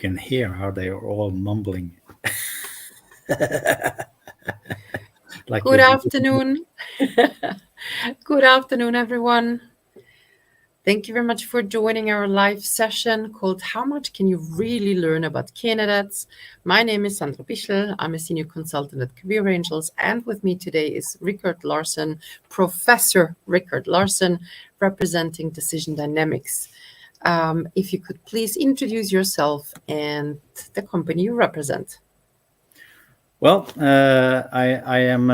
can hear how they are all mumbling. Like Good afternoon. Good afternoon, everyone. Thank you very much for joining our live session called How Much Can You Really Learn About Candidates? My name is Sandra Bichl. I'm a senior consultant at Career Angels, and with me today is Rikard Larsson, Professor Rikard Larsson, representing Decision Dynamics. If you could please introduce yourself and the company you represent. Well, I am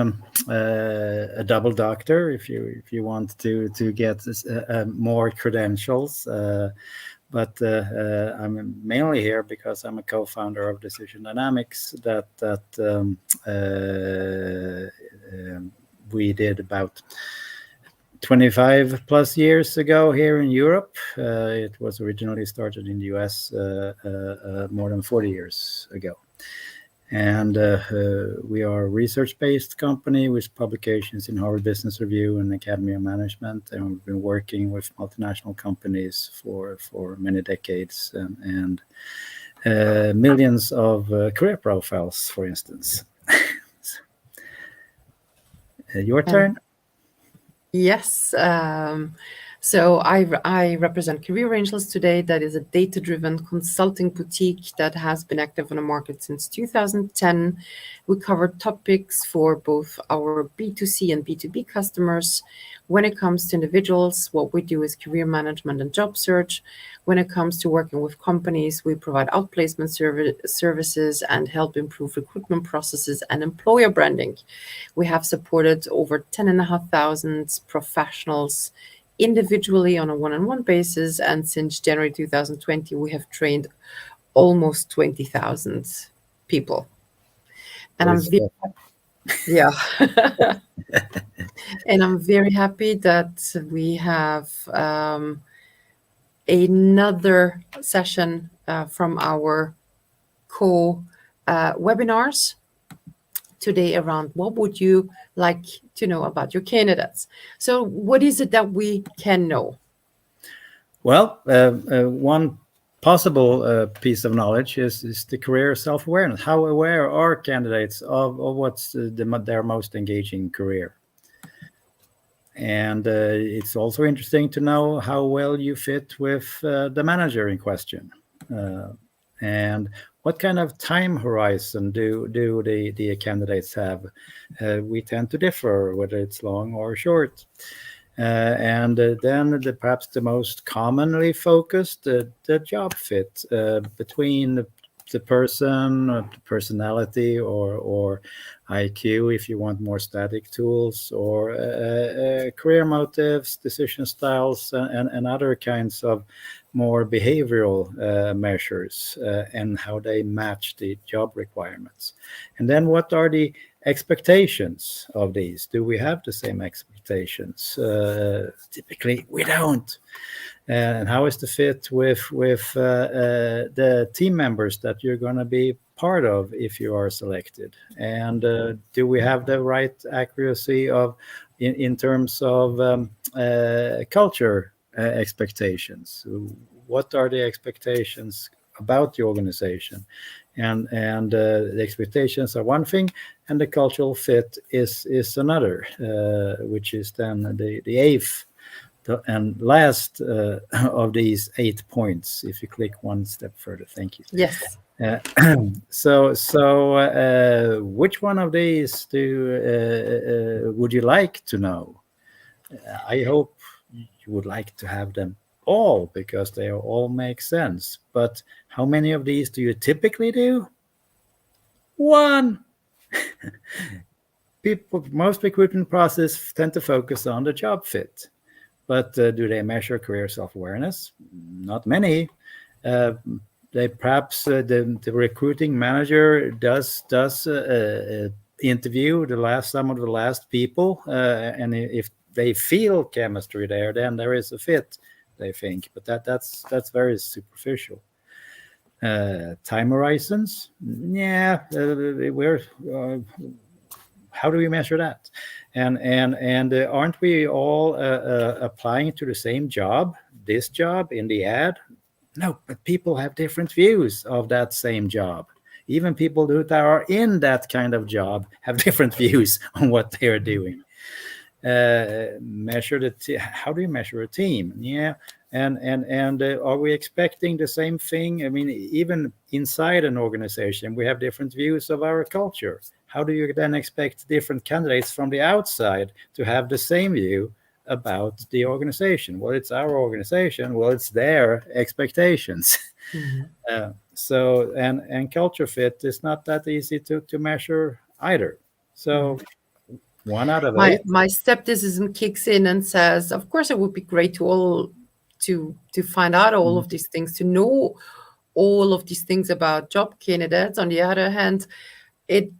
a double doctor. If you want to get more credentials, but I'm mainly here because I'm a co-founder of Decision Dynamics that we did about 25 plus years ago here in Europe. It was originally started in the US more than 40 years ago. And we are a research-based company with publications in Harvard Business Review and Academy of Management, and we've been working with multinational companies for many decades and millions of career profiles, for instance. Your turn. Yes. So I represent Career Angels today. That is a data-driven consulting boutique that has been active on the market since 2010. We cover topics for both our B2C and B2B customers. When it comes to individuals, what we do is career management and job search. When it comes to working with companies, we provide outplacement services and help improve recruitment processes and employer branding. We have supported over 10,500 professionals individually on a one-on-one basis, and since January 2020 we have trained almost 20,000 people. And I'm and I'm very happy that we have another session from our webinars today around what would you like to know about your candidates. So what is it that we can know? Well, one possible piece of knowledge is the career self-awareness. How aware are candidates of what's their most engaging career? And it's also interesting to know how well you fit with the manager in question. And what kind of time horizon do the candidates have? We tend to differ, whether it's long or short. And then perhaps the most commonly focused, the job fit between the person, the personality, or IQ, if you want more static tools, or career motives, decision styles, and other kinds of more behavioral measures and how they match the job requirements. And then what are the expectations of these? Do we have the same expectations? Typically, we don't. And how is the fit with the team members that you're going to be part of if you are selected? And do we have the right accuracy of in terms of culture expectations? What are the expectations about the organization? And the expectations are one thing, and the cultural fit is another, which is then the eighth and last of these 8 points. If you click one step further, thank you. Yes. So which one of these would you like to know? I hope you would like to have them all, because they all make sense. But how many of these do you typically do? One. Most recruitment processes tend to focus on the job fit. But do they measure career self-awareness? Not many. They perhaps the recruiting manager does interview some of the last people, and if they feel chemistry there, then there is a fit, they think. But that's very superficial. Time horizons, how do we measure that? And aren't we all applying to the same job, this job in the ad? No, but people have different views of that same job. Even people that are in that kind of job have different views on what they are doing. How do you measure a team? Yeah, and are we expecting the same thing? I mean, even inside an organization, we have different views of our culture. How do you then expect different candidates from the outside to have the same view about the organization? Well, it's our organization. Well, it's their expectations. So and culture fit is not that easy to measure either. So 1 out of 8. My skepticism kicks in and says, of course, it would be great to all to find out all of these things, to know all of these things about job candidates. On the other hand, it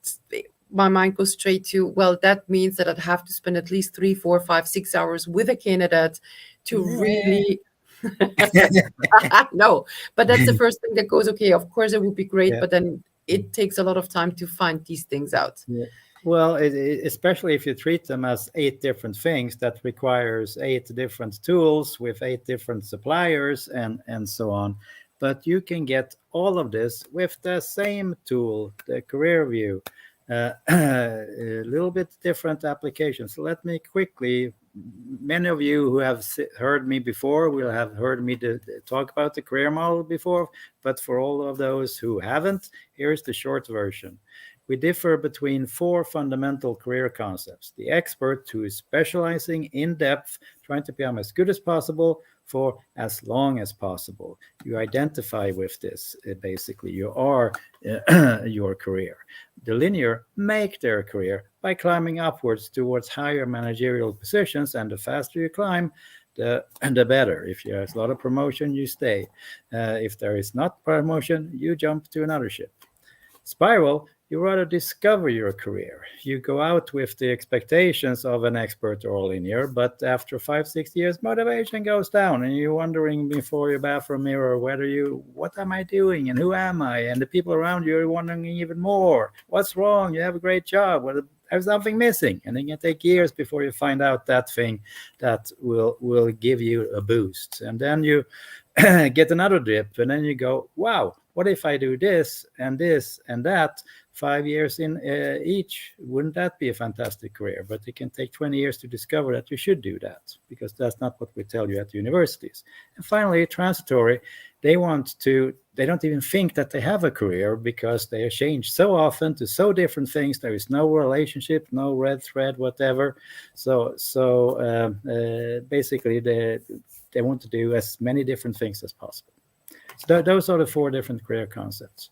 my mind goes straight to, well, that means that I'd have to spend at least 3, 4, 5, 6 hours with a candidate to really no, but that's the first thing that goes, okay, of course it would be great, Yeah. but then it takes a lot of time to find these things out. Yeah. Well, especially if you treat them as 8 different things, that requires 8 different tools with 8 different suppliers and so on. But you can get all of this with the same tool, the career view. A little bit different applications. Let me quickly, many of you who have heard me before will have heard me talk about the career model before, but for all of those who haven't, here's the short version. We differ between 4 fundamental career concepts. The expert, who is specializing in depth, trying to become as good as possible for as long as possible. You identify with this, basically. You are your career. The linear make their career by climbing upwards towards higher managerial positions, and the faster you climb, the better. If there's a lot of promotion, you stay. If there is not promotion, you jump to another ship. Spiral, you rather discover your career. You go out with the expectations of an expert or linear, but after 5-6 years, motivation goes down, and you're wondering before your bathroom mirror what am I doing and who am I? And the people around you are wondering even more. What's wrong? You have a great job. Well, there's something missing, and it can take years before you find out that thing that will give you a boost. And then you get another dip, and then you go, wow, what if I do this and that 5 years in each? Wouldn't that be a fantastic career? But it can take 20 years to discover that you should do that, because that's not what we tell you at the universities. And finally, transitory, they don't even think that they have a career, because they are changed so often to so different things. There is no relationship, no red thread, whatever. So basically they want to do as many different things as possible. So those are the 4 different career concepts.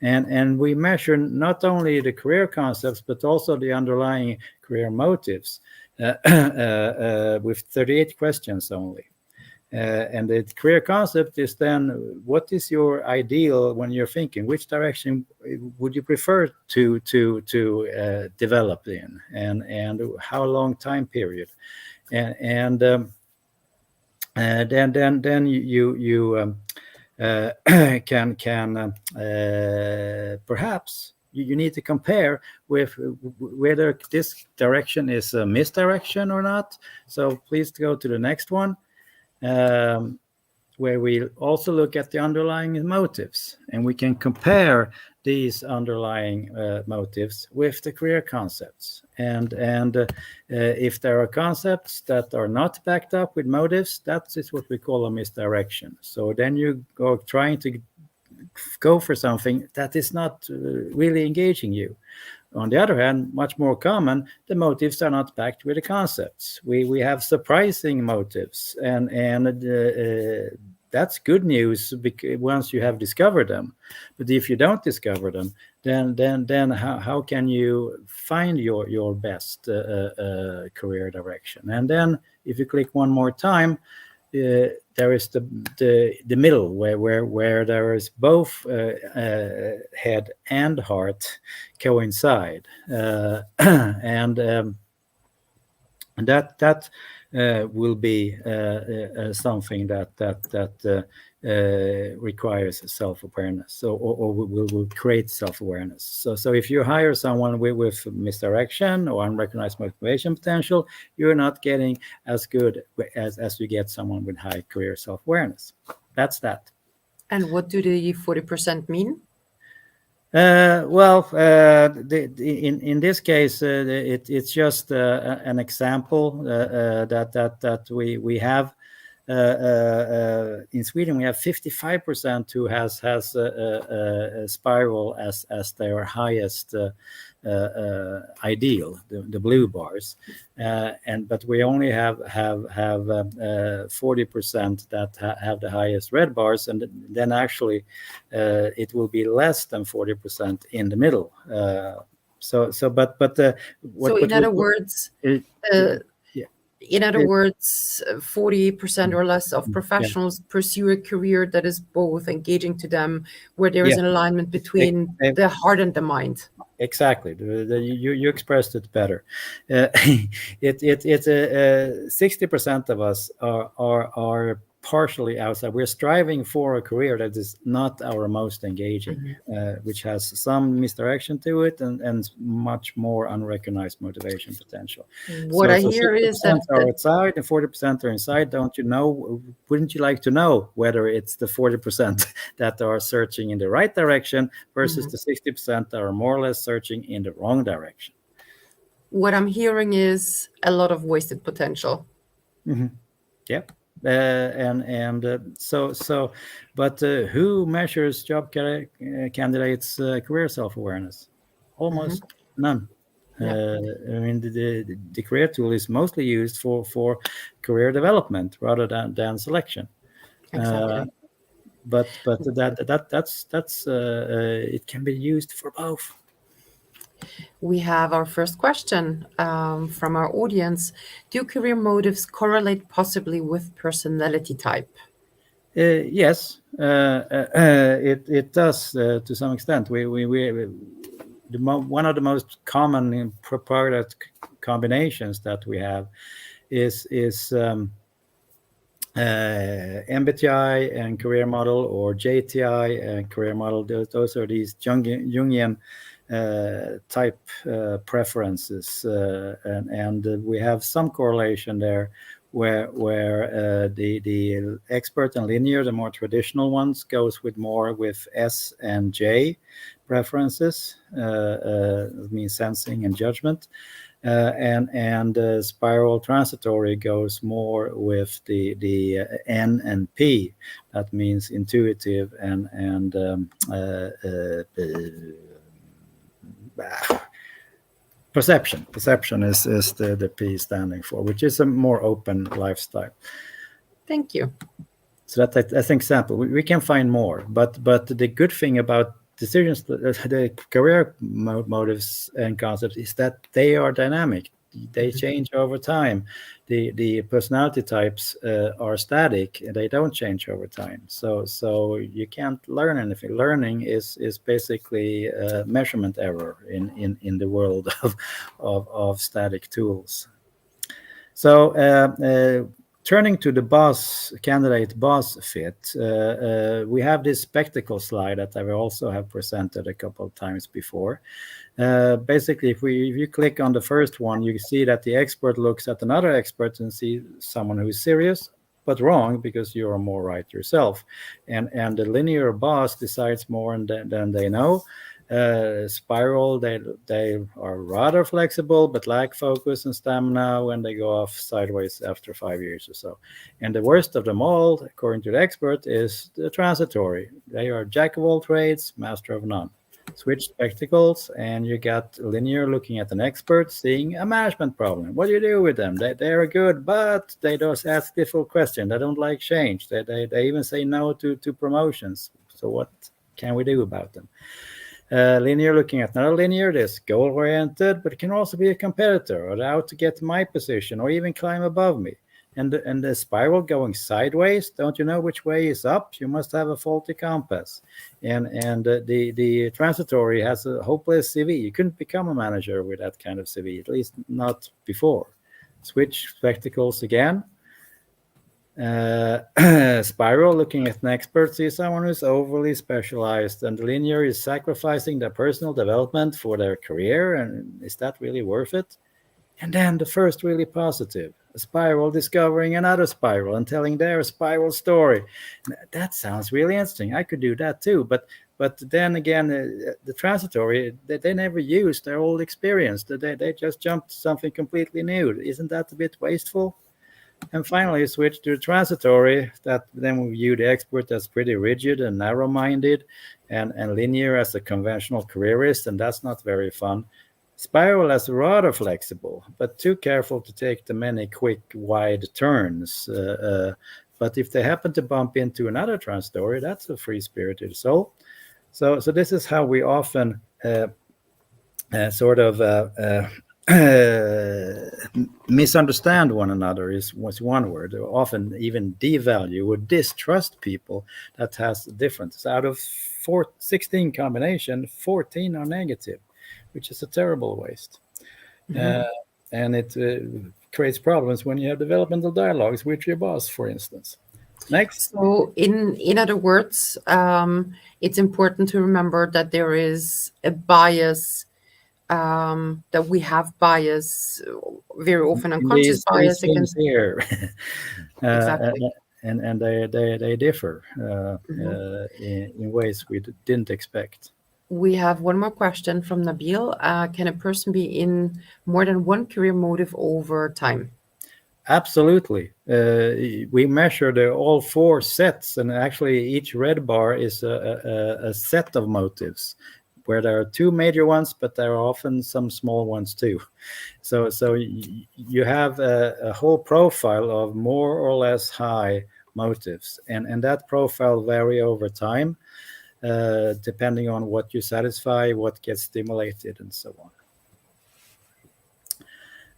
And we measure not only the career concepts, but also the underlying career motives with 38 questions only. And the career concept is then, what is your ideal when you're thinking? Which direction would you prefer to develop in? And how long time period? And then you can perhaps you need to compare with whether this direction is a misdirection or not. So please go to the next one, where we also look at the underlying motives, and we can compare these underlying motives with the career concepts. And if there are concepts that are not backed up with motives, that is what we call a misdirection. So then you go trying to go for something that is not really engaging you. On the other hand, much more common, the motives are not backed with the concepts. We have surprising motives, and that's good news once you have discovered them. But if you don't discover them, then how can you find your best career direction? And then if you click one more time, there is the middle where there is both head and heart coincide, and that will be something that requires self-awareness, so or will create self-awareness. So if you hire someone with misdirection or unrecognized motivation potential, you're not getting as good as you get someone with high career self-awareness. That's that. And what do the 40% mean? In this case, it's just an example that we have. In Sweden, we have 55% who has a spiral as their highest ideal, the blue bars, but we only have 40% that have the highest red bars, and then actually it will be less than 40% in the middle. So in other words, yeah. In other words, 40% or less of Yeah. professionals pursue a career that is both engaging to them, where there is an alignment between the heart and the mind. Exactly. You expressed it better. It's 60% of us are partially outside. We're striving for a career that is not our most engaging, which has some misdirection to it and much more unrecognized motivation potential. What I hear is that are outside and 40% are inside. Don't you know? Wouldn't you like to know whether it's the 40% that are searching in the right direction versus the 60% that are more or less searching in the wrong direction? What I'm hearing is a lot of wasted potential. Yeah. But who measures job candidates' career self-awareness? Almost none. I mean, the career tool is mostly used for career development rather than selection. Exactly. But that's it can be used for both. We have our first question from our audience. Do career motives correlate possibly with personality type? Yes, it does to some extent. One of the most common product combinations that we have is MBTI and career model, or JTI and career model. Those are these Jungian type preferences, and we have some correlation there where the expert and linear, the more traditional ones, goes more with S and J preferences, means sensing and judgment. And spiral transitory goes more with the N and P. That means intuitive and perception. Perception is the P standing for, which is a more open lifestyle. Thank you. So that's an example. We can find more, but the good thing about decisions, the career motives and concepts, is that they are dynamic. They change over time. The personality types are static. They don't change over time. So you can't learn anything. Learning is basically measurement error in the world of static tools. So turning to the candidate boss fit, we have this spectacle slide that I also have presented a couple of times before. Basically, if you click on the first one, you see that the expert looks at another expert and see someone who is serious, but wrong, because you are more right yourself. And the linear boss decides more than they know. Spiral, they are rather flexible but lack focus and stamina when they go off sideways after 5 years or so. And the worst of them all, according to the expert, is the transitory. They are jack of all trades, master of none. Switch spectacles and you got linear looking at an expert, seeing a management problem. What do you do with them? They are good, but they don't ask difficult questions. They don't like change. They even say no to promotions. So what can we do about them? Linear looking at another linear, this goal-oriented, but it can also be a competitor or out to get my position or even climb above me. And the spiral going sideways, don't you know which way is up? You must have a faulty compass. And the transitory has a hopeless CV. You couldn't become a manager with that kind of CV, at least not before. Switch spectacles again. Spiral looking at an expert sees someone who's overly specialized, and the linear is sacrificing their personal development for their career. And is that really worth it? And then the first really positive, a spiral discovering another spiral and telling their spiral story. That sounds really interesting. I could do that too. But then again, the transitory, they never use their old experience. They just jumped to something completely new. Isn't that a bit wasteful? And finally, switch to the transitory. That then we view the expert as pretty rigid and narrow-minded, and linear as a conventional careerist, and that's not very fun. Spiral as rather flexible, but too careful to take the many quick, wide turns. But if they happen to bump into another transitory, that's a free-spirited soul. So this is how we often sort of misunderstand one another was one word. Often even devalue or distrust people that has difference. Out of 16 combination, 14 are negative, which is a terrible waste. And it creates problems when you have developmental dialogues with your boss, for instance. Next. So, in other words, it's important to remember that there is a bias, that we have bias, very often unconscious These bias things against. here, Exactly. and they differ in ways we didn't expect. We have one more question from Nabil. Can a person be in more than one career motive over time? Absolutely. We measure all four sets, and actually each red bar is a set of motives, where there are two major ones, but there are often some small ones too. So you have a whole profile of more or less high motives, and that profile vary over time, depending on what you satisfy, what gets stimulated, and so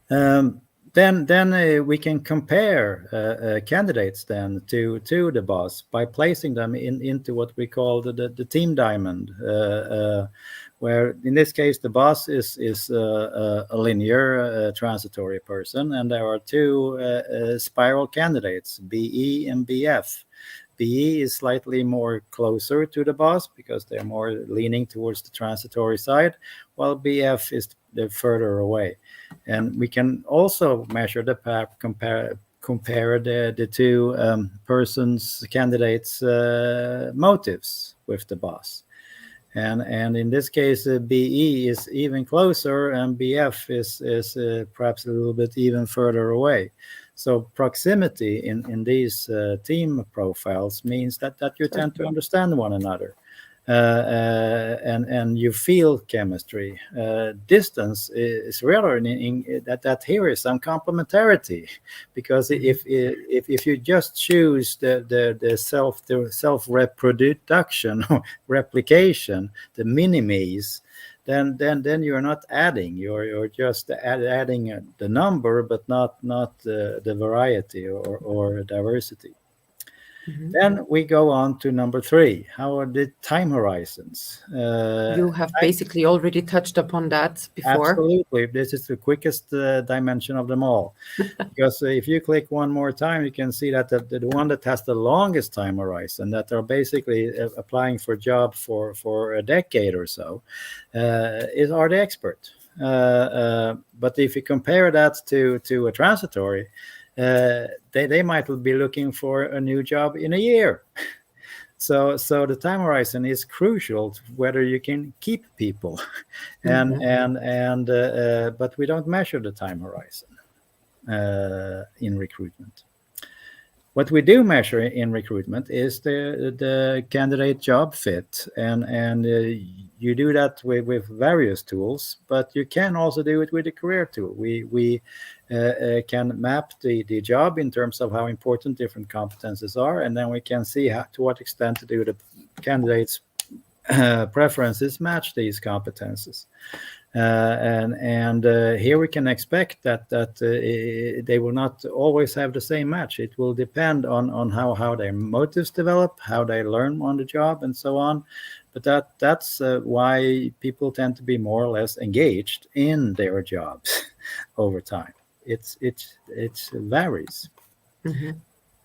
on. Then we can compare candidates then to the boss by placing them into what we call the team diamond, where in this case the boss is a linear transitory person, and there are two spiral candidates, BE and BF. BE is slightly more closer to the boss because they're more leaning towards the transitory side, while BF is further away. And we can also measure compare the two persons candidates motives with the boss. And in this case, BE is even closer, and BF is perhaps a little bit even further away. So proximity in these team profiles means that you tend to understand one another, and you feel chemistry. Distance is rather that here is some complementarity, because if you just choose the self reproduction replication, the minimes, then you're not adding. You're just adding the number, but not the variety or diversity. Then we go on to number 3. How are the time horizons? You have basically already touched upon that before. Absolutely. This is the quickest dimension of them all. Because if you click one more time, you can see that the one that has the longest time horizon, that are basically applying for a job for a decade or so, are the expert. But if you compare that to a transitory, they might be looking for a new job in a year. So the time horizon is crucial to whether you can keep people, but we don't measure the time horizon in recruitment. What we do measure in recruitment is the candidate job fit, and you do that with various tools, but you can also do it with a career tool. We can map the job in terms of how important different competences are, and then we can see to what extent do the candidates' preferences match these competences. And here we can expect that they will not always have the same match. It will depend on how their motives develop, how they learn on the job, and so on. But that's why people tend to be more or less engaged in their jobs over time. It varies.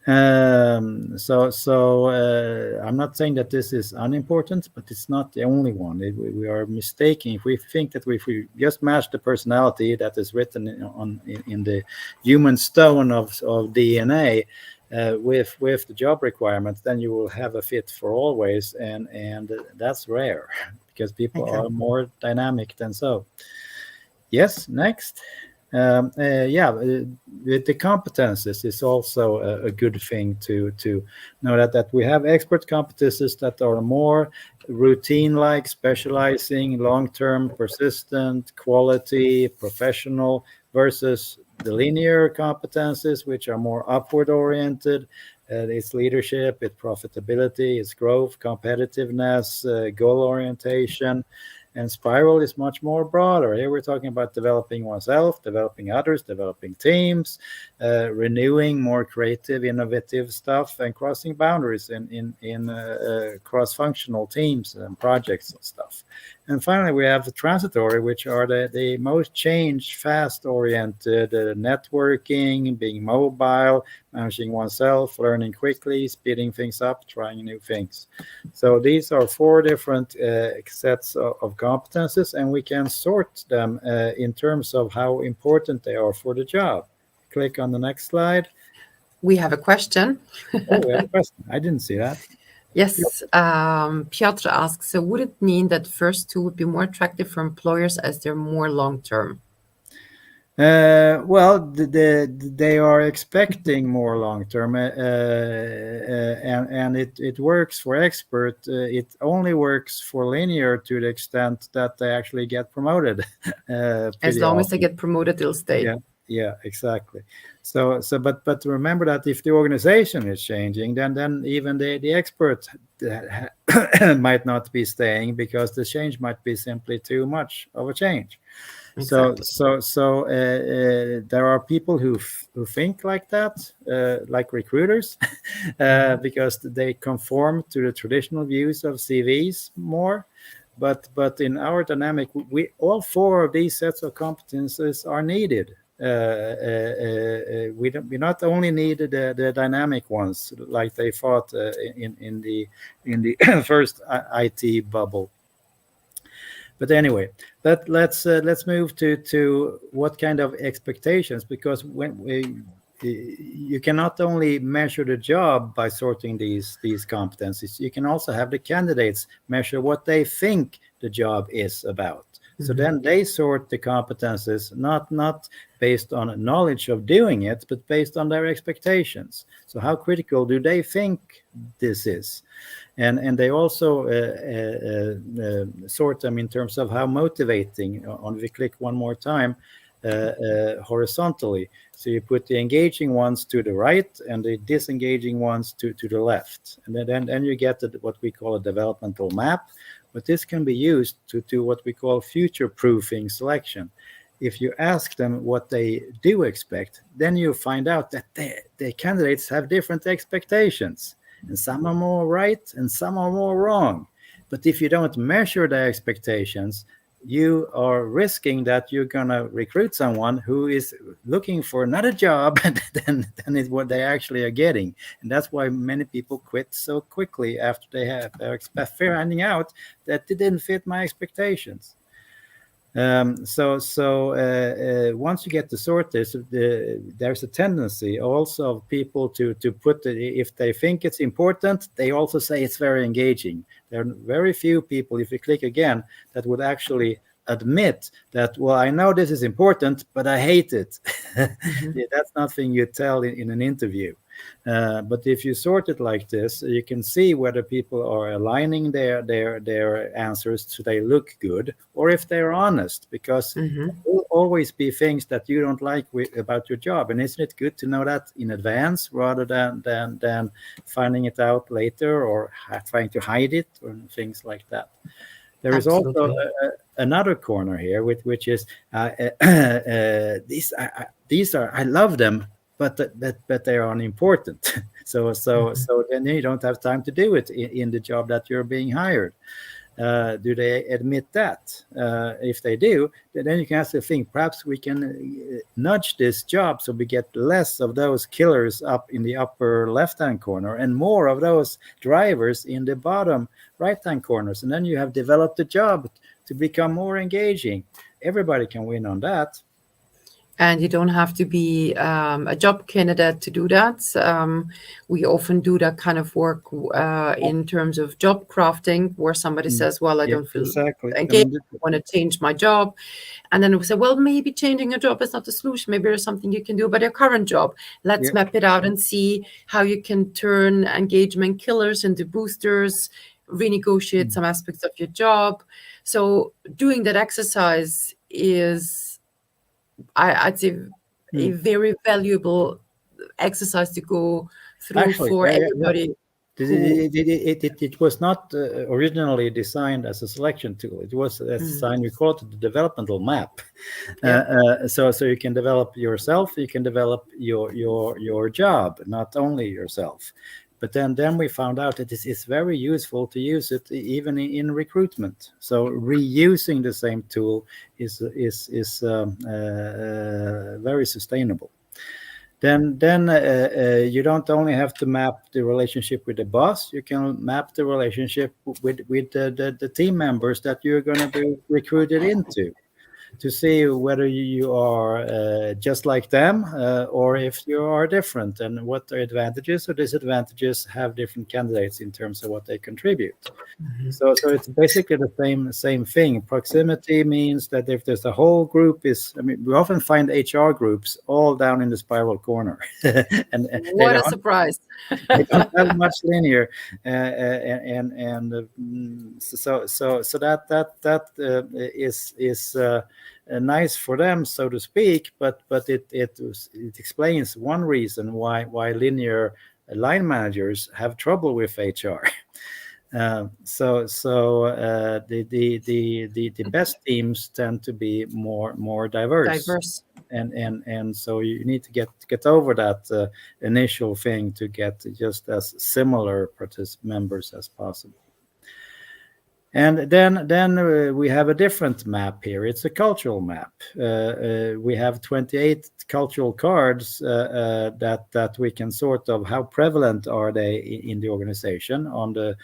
I'm not saying that this is unimportant, but it's not the only one. We are mistaking if we think that if we just match the personality that is written in the human stone of DNA with the job requirements, then you will have a fit for always, and that's rare because people are Exactly. more dynamic than so. Yes, next. With the competences is also a good thing to know that we have expert competences that are more routine-like, specializing, long-term, persistent, quality, professional, versus the linear competences, which are more upward-oriented. It's leadership, it's profitability, it's growth, competitiveness, goal orientation. And spiral is much more broader. Here we're talking about developing oneself, developing others, developing teams, renewing more creative, innovative stuff, and crossing boundaries in cross-functional teams and projects and stuff. And finally, we have the transitory, which are the most change, fast-oriented, networking, being mobile, managing oneself, learning quickly, speeding things up, trying new things. So these are four different sets of competences, and we can sort them in terms of how important they are for the job. Click on the next slide. We have a question. Oh, we have a question. I didn't see that. Yes, Piotr asks, so would it mean that first two would be more attractive for employers as they're more long term? Well, they are expecting more long term, and it works for expert. It only works for linear to the extent that they actually get promoted. As Pretty long as they often. get promoted, they'll stay. Yeah, exactly. But remember that if the organization is changing, then even the expert might not be staying because the change might be simply too much of a change. Exactly. There are people who think like that, like recruiters, because they conform to the traditional views of CVs more. But in our dynamic, we all four of these sets of competences are needed. We not only need the dynamic ones like they thought in the first IT bubble. But anyway, let's move to what kind of expectations, because you can not only measure the job by sorting these competencies, you can also have the candidates measure what they think the job is about. So then they sort the competences not based on knowledge of doing it, but based on their expectations. So how critical do they think this is? And they also sort them in terms of how motivating. On we click one more time horizontally. So you put the engaging ones to the right and the disengaging ones to the left. And then you get what we call a developmental map. But this can be used to what we call future-proofing selection. If you ask them what they do expect, then you find out that the candidates have different expectations. And some are more right and some are more wrong. But if you don't measure their expectations, you are risking that you're going to recruit someone who is looking for another job than is what they actually are getting. And that's why many people quit so quickly after they're finding out that they didn't fit my expectations. Once you get to sort this, there's a tendency also of people to put if they think it's important, they also say it's very engaging. There are very few people, if you click again, that would actually admit that, well, I know this is important, but I hate it. That's nothing you tell in an interview. But if you sort it like this, you can see whether people are aligning their answers so they look good, or if they're honest, because there will always be things that you don't like about your job. And isn't it good to know that in advance rather than finding it out later or trying to hide it or things like that? There is also another corner here, which is these are I love them, but they are unimportant. So then you don't have time to do it in the job that you're being hired. Do they admit that? If they do, then you can also think perhaps we can nudge this job so we get less of those killers up in the upper left-hand corner and more of those drivers in the bottom right-hand corners. And then you have developed the job to become more engaging. Everybody can win on that. And you don't have to be a job candidate to do that. We often do that kind of work in terms of job crafting, where somebody says, well, I don't feel engaged, I want to change my job. And then we say, well, maybe changing a job is not the solution. Maybe there's something you can do about your current job. Let's map it out and see how you can turn engagement killers into boosters, renegotiate some aspects of your job. So doing that exercise is, I'd say, a very valuable exercise to go through for everybody. It was not originally designed as a selection tool. It was designed, we call it the developmental map. So you can develop yourself, you can develop your job, not only yourself. But then we found out that it's very useful to use it even in recruitment. So reusing the same tool is very sustainable. Then you don't only have to map the relationship with the boss. You can map the relationship with the team members that you're going to be recruited into, to see whether you are just like them or if you are different, and what their advantages or disadvantages have different candidates in terms of what they contribute. So it's basically the same thing. Proximity means that if there's a whole group we often find HR groups all down in the spiral corner. and what a surprise. They don't have much linear, so that is nice for them, so to speak, but it explains one reason why linear line managers have trouble with HR. The best teams tend to be more diverse. And so you need to get over that initial thing to get just as similar members as possible. And then we have a different map here. It's a cultural map. We have 28 cultural cards that we can sort of how prevalent are they in the organization on the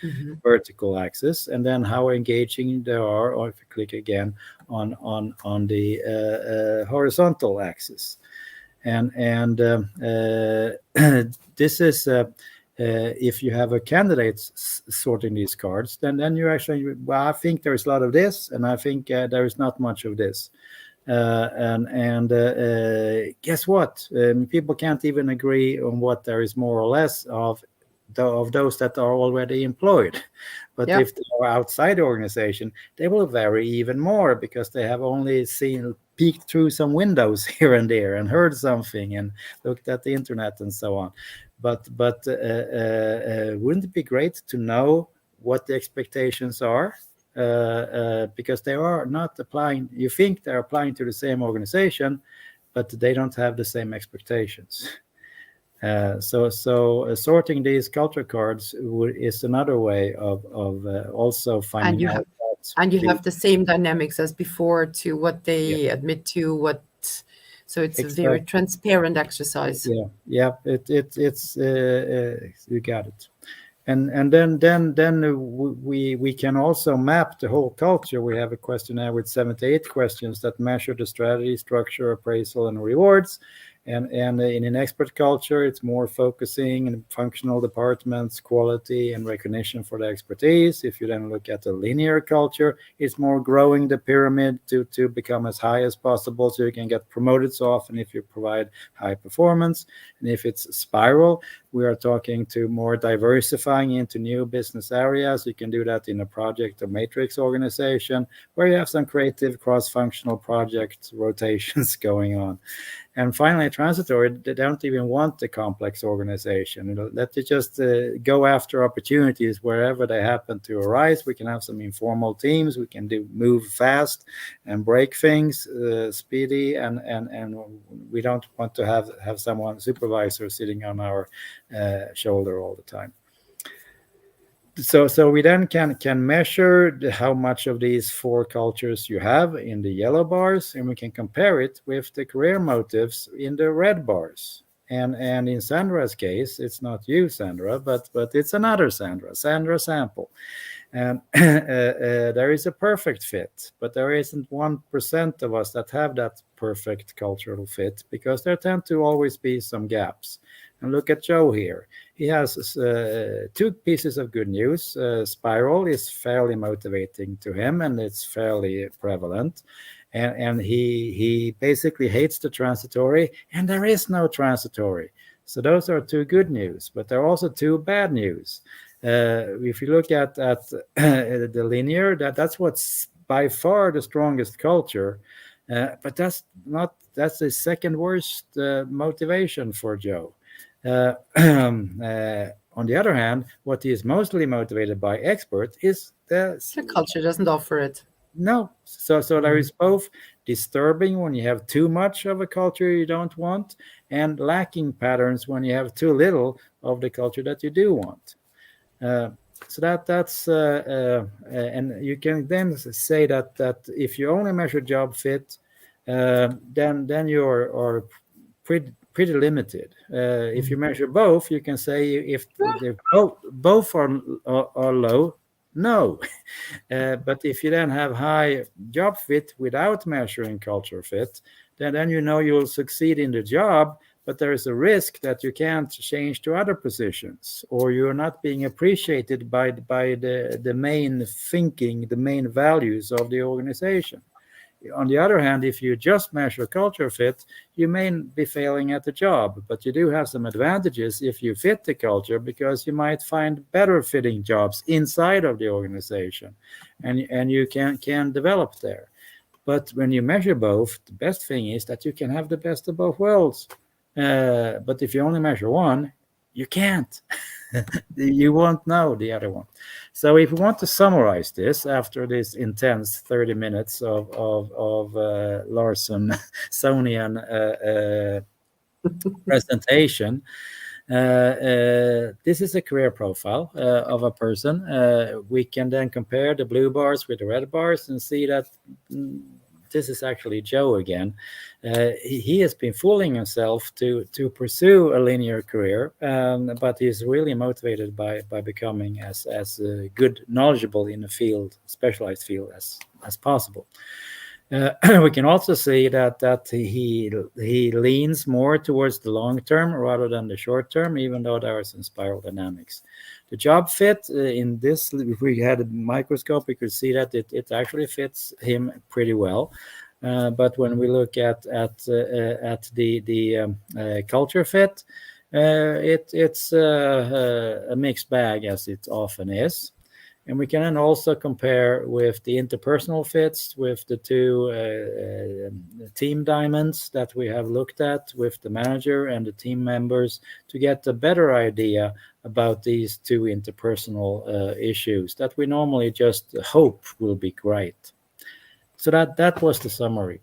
vertical axis, and then how engaging they are, or if you click again, on the horizontal axis. And this is if you have a candidate sorting these cards, then you actually, well, I think there's a lot of this, and I think there is not much of this. And guess what? People can't even agree on what there is more or less of those that are already employed. But if they are outside the organization, they will vary even more, because they have only peeked through some windows here and there and heard something and looked at the internet and so on. But wouldn't it be great to know what the expectations are? Because they are not applying. You think they're applying to the same organization, but they don't have the same expectations. So sorting these culture cards is another way of also finding out. And you have the same dynamics as before to what they admit to, so it's a very transparent exercise. It's you got it. And then we can also map the whole culture. We have a questionnaire with 78 questions that measure the strategy, structure, appraisal, and rewards. And in an expert culture, it's more focusing on functional departments, quality, and recognition for the expertise. If you then look at the linear culture, it's more growing the pyramid to become as high as possible, so you can get promoted so often if you provide high performance. And if it's spiral, we are talking to more diversifying into new business areas. You can do that in a project or matrix organization where you have some creative cross-functional project rotations going on. And finally, transitory, they don't even want the complex organization. Let it just go after opportunities wherever they happen to arise. We can have some informal teams. We can move fast and break things speedy, and we don't want to have someone supervisor sitting on our shoulder all the time. So we then can measure how much of these four cultures you have in the yellow bars, and we can compare it with the career motives in the red bars. And in Sandra's case, it's not you, Sandra, but it's another Sandra Sample. And there is a perfect fit, but there isn't 1% of us that have that perfect cultural fit, because there tend to always be some gaps. And look at Joe here. He has two pieces of good news. Spiral is fairly motivating to him, and it's fairly prevalent. And he basically hates the transitory, and there is no transitory. So those are two good news, but there are also two bad news. If you look at the linear, that's what's by far the strongest culture, but that's the second worst motivation for Joe. On the other hand, what he is mostly motivated by expert is The culture doesn't offer it. no. So there is both disturbing when you have too much of a culture you don't want, and lacking patterns when you have too little of the culture that you do want. Uh, so that's and you can then say that if you only measure job fit, then you are pretty limited. If you measure both, you can say if both are low, no. But if you then have high job fit without measuring culture fit, then you know you'll succeed in the job, but there is a risk that you can't change to other positions, or you're not being appreciated by the main thinking, the main values of the organization. On the other hand, if you just measure culture fit, you may be failing at the job, but you do have some advantages if you fit the culture, because you might find better fitting jobs inside of the organization, and you can develop there. But when you measure both, the best thing is that you can have the best of both worlds. But if you only measure one, you can't. You won't know the other one. So if we want to summarize this after this intense 30 minutes of Larsson Sonian presentation, this is a career profile of a person. We can then compare the blue bars with the red bars and see that this is actually Joe again. He has been fooling himself to pursue a linear career, but he's really motivated by becoming as good, knowledgeable in a field, specialized field as possible. We can also see that he leans more towards the long term rather than the short term, even though there are some spiral dynamics. The job fit in this, if we had a microscope, we could see that it actually fits him pretty well. But when we look at the culture fit, it's a mixed bag, as it often is. And we can then also compare with the interpersonal fits with the two team diamonds that we have looked at with the manager and the team members to get a better idea about these two interpersonal issues that we normally just hope will be great. So that was the summary.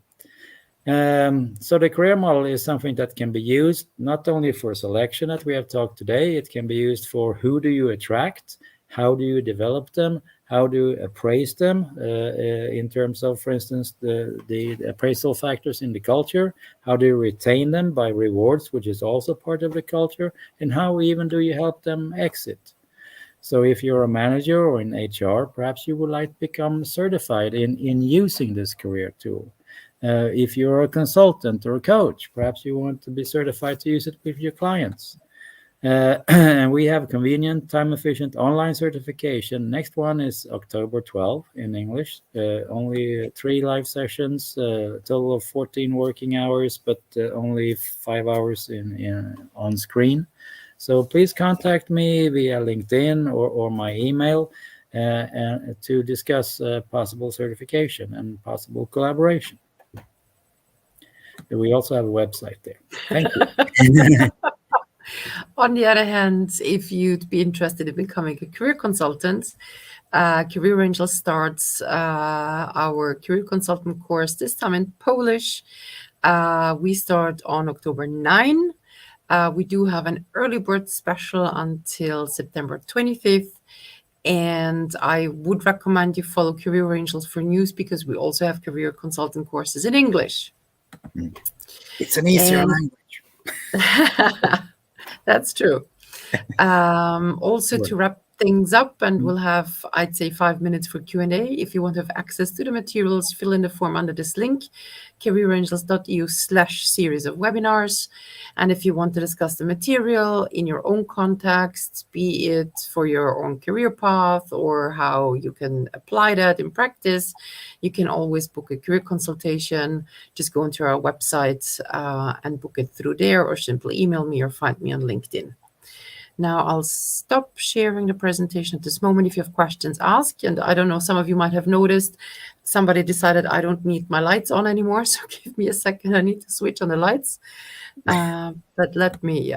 So the career model is something that can be used not only for selection that we have talked today, it can be used for who do you attract, how do you develop them, how do you appraise them in terms of, for instance, the appraisal factors in the culture, how do you retain them by rewards, which is also part of the culture, and how even do you help them exit. So if you're a manager or in HR, perhaps you would like to become certified in using this career tool. If you're a consultant or a coach, perhaps you want to be certified to use it with your clients. And we have convenient, time-efficient online certification. Next one is October 12 in English. Only 3 live sessions, a total of 14 working hours, but only 5 hours on screen. So please contact me via LinkedIn or my email to discuss possible certification and possible collaboration. We also have a website there. Thank you. On the other hand, if you'd be interested in becoming a career consultant, Career Angel starts our career consultant course, this time in Polish. We start on October 9. We do have an early bird special until September 25th. And I would recommend you follow Career Angels for news, because we also have career consulting courses in English. It's an easier And language. that's true. Also, to wrap things up, and we'll have, I'd say, 5 minutes for Q&A. If you want to have access to the materials, fill in the form under this link, careerangels.eu/series of webinars. And if you want to discuss the material in your own context, be it for your own career path or how you can apply that in practice, you can always book a career consultation. Just go into our website and book it through there, or simply email me or find me on LinkedIn. Now I'll stop sharing the presentation at this moment. If you have questions, ask. And I don't know, some of you might have noticed somebody decided I don't need my lights on anymore. So give me a second. I need to switch on the lights. But let me,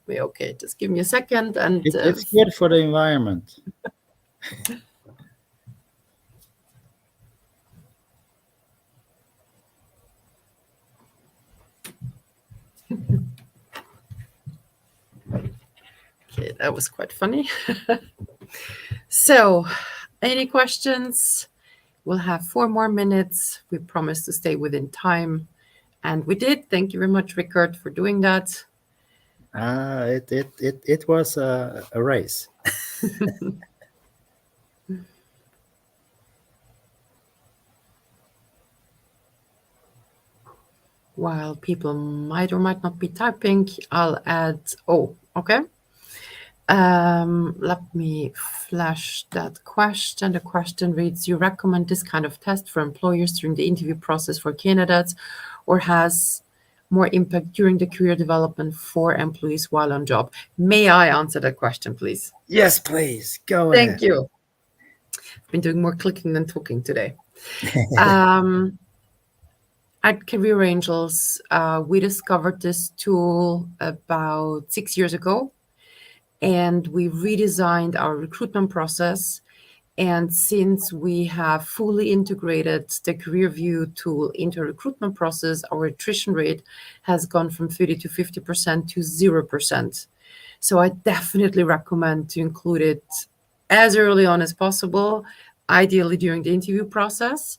okay, just give me a second. And it's good for the environment. Okay, that was quite funny. So, any questions? We'll have 4 more minutes. We promised to stay within time, and we did. Thank you very much, Rikard, for doing that. It was a race. While people might or might not be typing, I'll add. Oh, okay. Let me flash that question. The question reads, you recommend this kind of test for employers during the interview process for candidates, or has more impact during the career development for employees while on job? May I answer that question, please? Yes, please. Go ahead. Thank you. I've been doing more clicking than talking today. At Career Angels, we discovered this tool about 6 years ago. And we redesigned our recruitment process. And since we have fully integrated the Career View tool into a recruitment process, our attrition rate has gone from 30 to 50% to 0%. So I definitely recommend to include it as early on as possible, ideally during the interview process.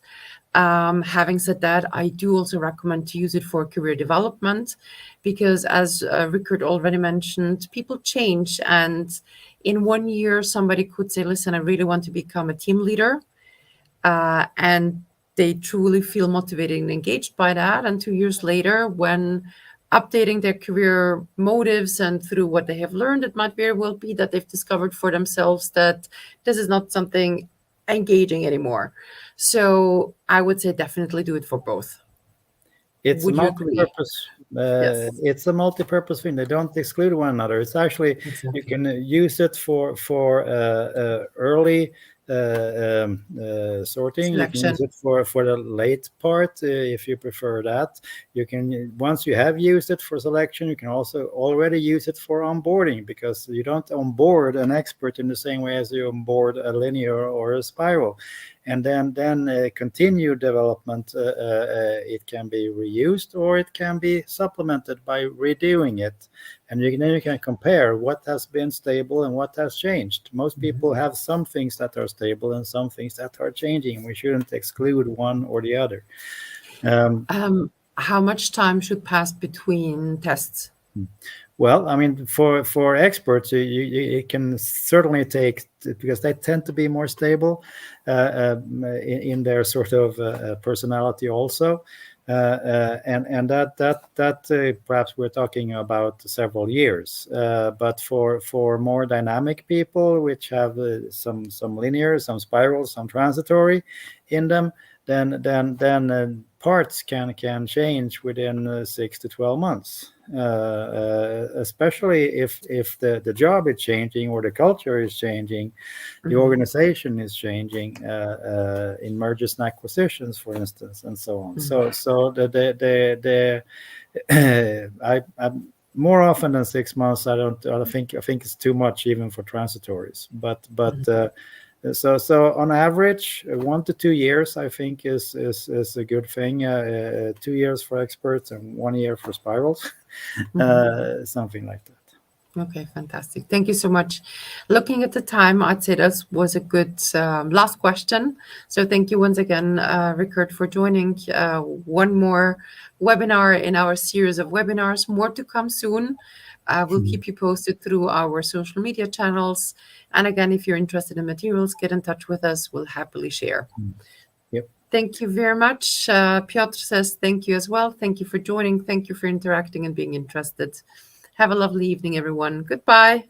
Having said that, I do also recommend to use it for career development, because as Rikard already mentioned, people change. And in 1 year, somebody could say, listen, I really want to become a team leader. And they truly feel motivated and engaged by that. And 2 years later, when updating their career motives and through what they have learned, it might very well be that they've discovered for themselves that this is not something engaging anymore. So I would say definitely do it for both. It's Would a you agree? multi-purpose. Yes. It's a multi-purpose thing. They don't exclude one another. It's actually Exactly. you can use it for early sorting. You can use Selection. it for the late part if you prefer that. You can, once you have used it for selection, you can also already use it for onboarding, because you don't onboard an expert in the same way as you onboard a linear or a spiral. And then continued development, it can be reused or it can be supplemented by redoing it. And then you can compare what has been stable and what has changed. Most people have some things that are stable and some things that are changing. We shouldn't exclude one or the other. How much time should pass between tests? Well, I mean, for experts, it can certainly take, because they tend to be more stable in their sort of personality also, and that perhaps we're talking about several years. But for more dynamic people, which have some linear, some spiral, some transitory in them, then parts can change within 6 to 12 months. Especially if the job is changing or the culture is changing, the organization is changing in mergers and acquisitions, for instance, and so on. So I more often than 6 months, I think it's too much even for transitories. But so on average, 1 to 2 years, I think is a good thing. 2 years for experts and 1 year for spirals, something like that. Okay, fantastic. Thank you so much. Looking at the time, I'd say that was a good last question. So thank you once again, Rikard, for joining one more webinar in our series of webinars. More to come soon. We'll keep you posted through our social media channels. And again, if you're interested in materials, get in touch with us. We'll happily share. Yep. Thank you very much. Piotr says thank you as well. Thank you for joining. Thank you for interacting and being interested. Have a lovely evening, everyone. Goodbye.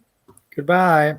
Goodbye.